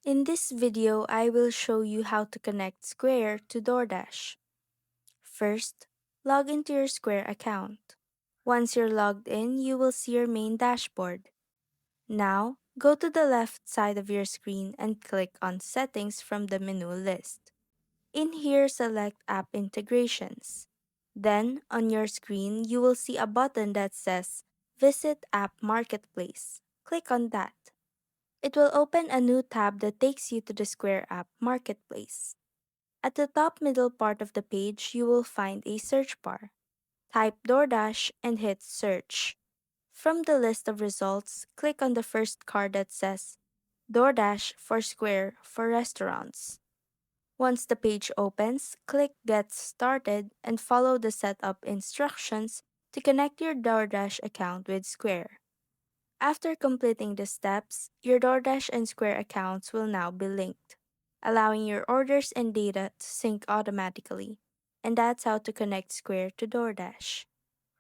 In this video, I will show you how to connect Square to DoorDash. First, log into your Square account. Once you're logged in, you will see your main dashboard. Now, go to the left side of your screen and click on Settings from the menu list. In here, select App Integrations. Then, on your screen, you will see a button that says Visit App Marketplace. Click on that. It will open a new tab that takes you to the Square App Marketplace. At the top middle part of the page, you will find a search bar. Type DoorDash and hit Search. From the list of results, click on the first card that says DoorDash for Square for Restaurants. Once the page opens, click Get Started and follow the setup instructions to connect your DoorDash account with Square. After completing the steps, your DoorDash and Square accounts will now be linked, allowing your orders and data to sync automatically. And that's how to connect Square to DoorDash.